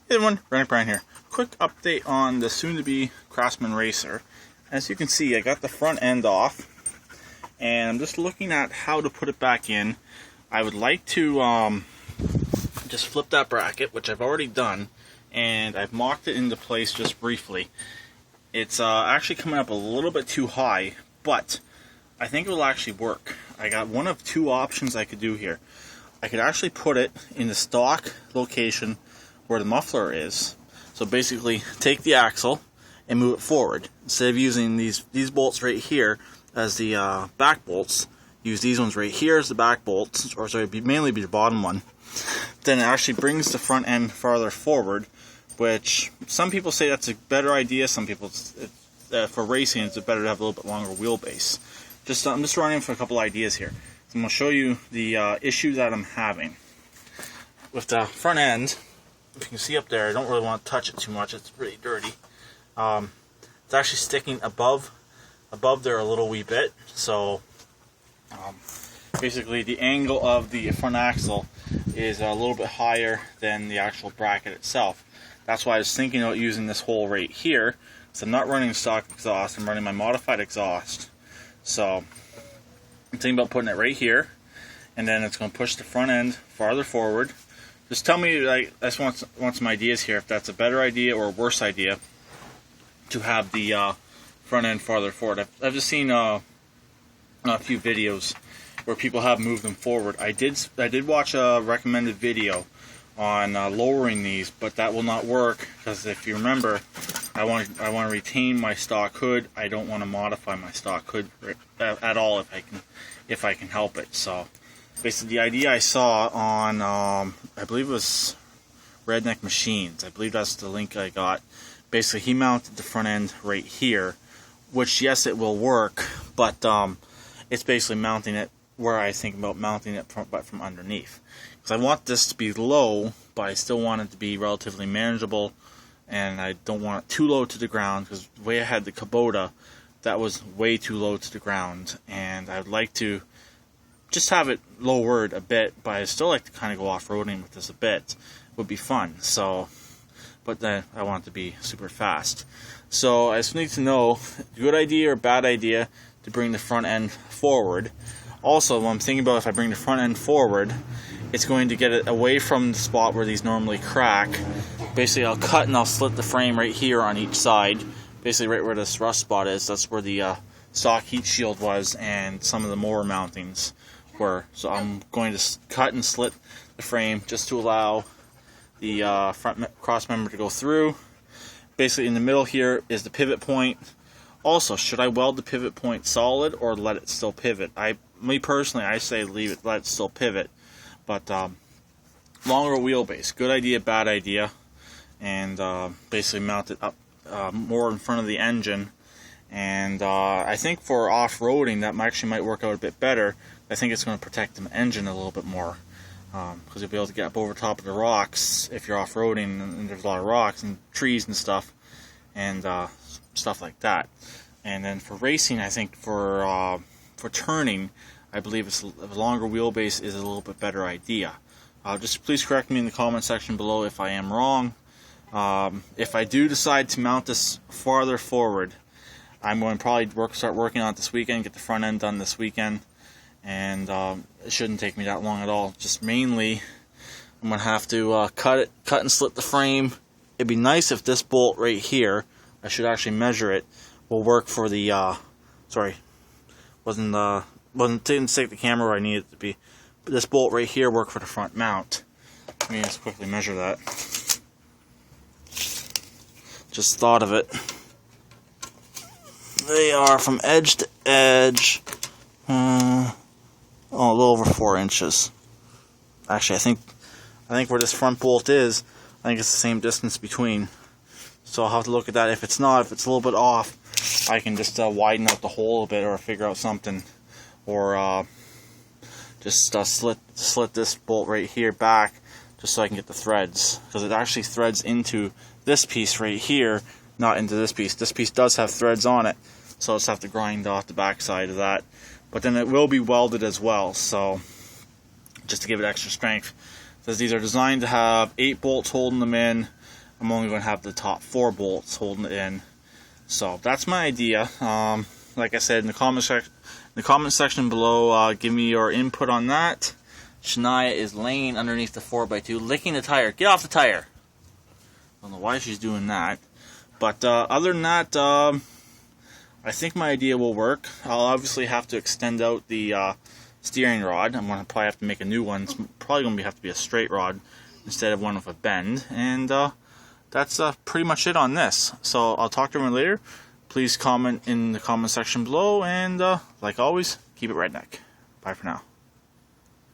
Hey everyone, Brian here. Quick update on the soon-to-be Craftsman racer. As you can see, I got the front end off, and I'm just looking at how to put it back in. I would like to just flip that bracket, which I've already done, and I've mocked it into place just briefly. It's actually coming up a little bit too high, but I think it will actually work. I got one of two options I could do here. I could actually put it in the stock location where the muffler is. So basically take the axle and move it forward. Instead of using these bolts right here as the back bolts, use these ones right here as the back bolts, or sorry, mainly be the bottom one. Then it actually brings the front end farther forward, which some people say that's a better idea. Some people, for racing, it's better to have a little bit longer wheelbase. I'm just running for a couple ideas here. So I'm going to show you the issue that I'm having with the front end. If you can see up there, I don't really want to touch it too much. It's pretty dirty. It's actually sticking above there a little wee bit. So basically, the angle of the front axle is a little bit higher than the actual bracket itself. That's why I was thinking about using this hole right here. So I'm not running stock exhaust. I'm running my modified exhaust. So I'm thinking about putting it right here, and then it's going to push the front end farther forward. Just tell me, I just want some ideas here, if that's a better idea or a worse idea to have the front end farther forward. I've just seen a few videos where people have moved them forward. I did watch a recommended video on lowering these, but that will not work because if you remember, I want to retain my stock hood. I don't want to modify my stock hood at all if I can help it. So basically, the idea I saw on, I believe it was Redneck Machines. I believe that's the link I got. Basically, he mounted the front end right here, which, yes, it will work, but it's basically mounting it where I think about mounting it from underneath. Because I want this to be low, but I still want it to be relatively manageable, and I don't want it too low to the ground, because the way I had the Kubota, that was way too low to the ground, and I would like to just have it lowered a bit, but I still like to kind of go off-roading with this a bit. It would be fun. So, but then I want it to be super fast. So I just need to know, good idea or bad idea to bring the front end forward. Also, what I'm thinking about, if I bring the front end forward, it's going to get it away from the spot where these normally crack. Basically, I'll cut and I'll slit the frame right here on each side. Basically, right where this rust spot is. That's where the stock heat shield was and some of the mower mountings were. So I'm going to cut and slit the frame just to allow the front cross member to go through. Basically, in the middle here is the pivot point. Also, should I weld the pivot point solid or let it still pivot? Me personally, I say leave it, let it still pivot. But longer wheelbase, good idea, bad idea, and basically mount it up more in front of the engine. And I think for off-roading, that actually might work out a bit better. I think it's going to protect the engine a little bit more, because you'll be able to get up over top of the rocks if you're off-roading, and there's a lot of rocks and trees and stuff, and stuff like that. And then for racing, I think for turning, I believe it's a longer wheelbase is a little bit better idea. Just please correct me in the comment section below if I am wrong. If I do decide to mount this farther forward, I'm going to probably start working on it this weekend, get the front end done this weekend, and it shouldn't take me that long at all. Just mainly, I'm going to have to cut and slit the frame. It'd be nice if this bolt right here, I should actually measure it, will work for the, didn't stick the camera where I needed it to be, but this bolt right here worked for the front mount. Let me just quickly measure that. Just thought of it. They are from edge to edge, a little over 4 inches. Actually, I think where this front bolt is, I think it's the same distance between. So I'll have to look at that. If it's not, if it's a little bit off, I can just widen out the hole a bit, or figure out something, or just slit this bolt right here back, just so I can get the threads, because it actually threads into this piece right here, not into this piece. This piece does have threads on it, so I'll just have to grind off the back side of that. But then it will be welded as well, so just to give it extra strength. Because these are designed to have 8 bolts holding them in, I'm only going to have the top 4 bolts holding it in. So that's my idea. Like I said, in the comment section below, give me your input on that. Shania is laying underneath the 4x2, licking the tire. Get off the tire! I don't know why she's doing that. But other than that, I think my idea will work. I'll obviously have to extend out the steering rod. I'm going to probably have to make a new one. It's probably going to have to be a straight rod instead of one with a bend. And that's pretty much it on this. So I'll talk to everyone later. Please comment in the comment section below. And like always, keep it redneck. Bye for now.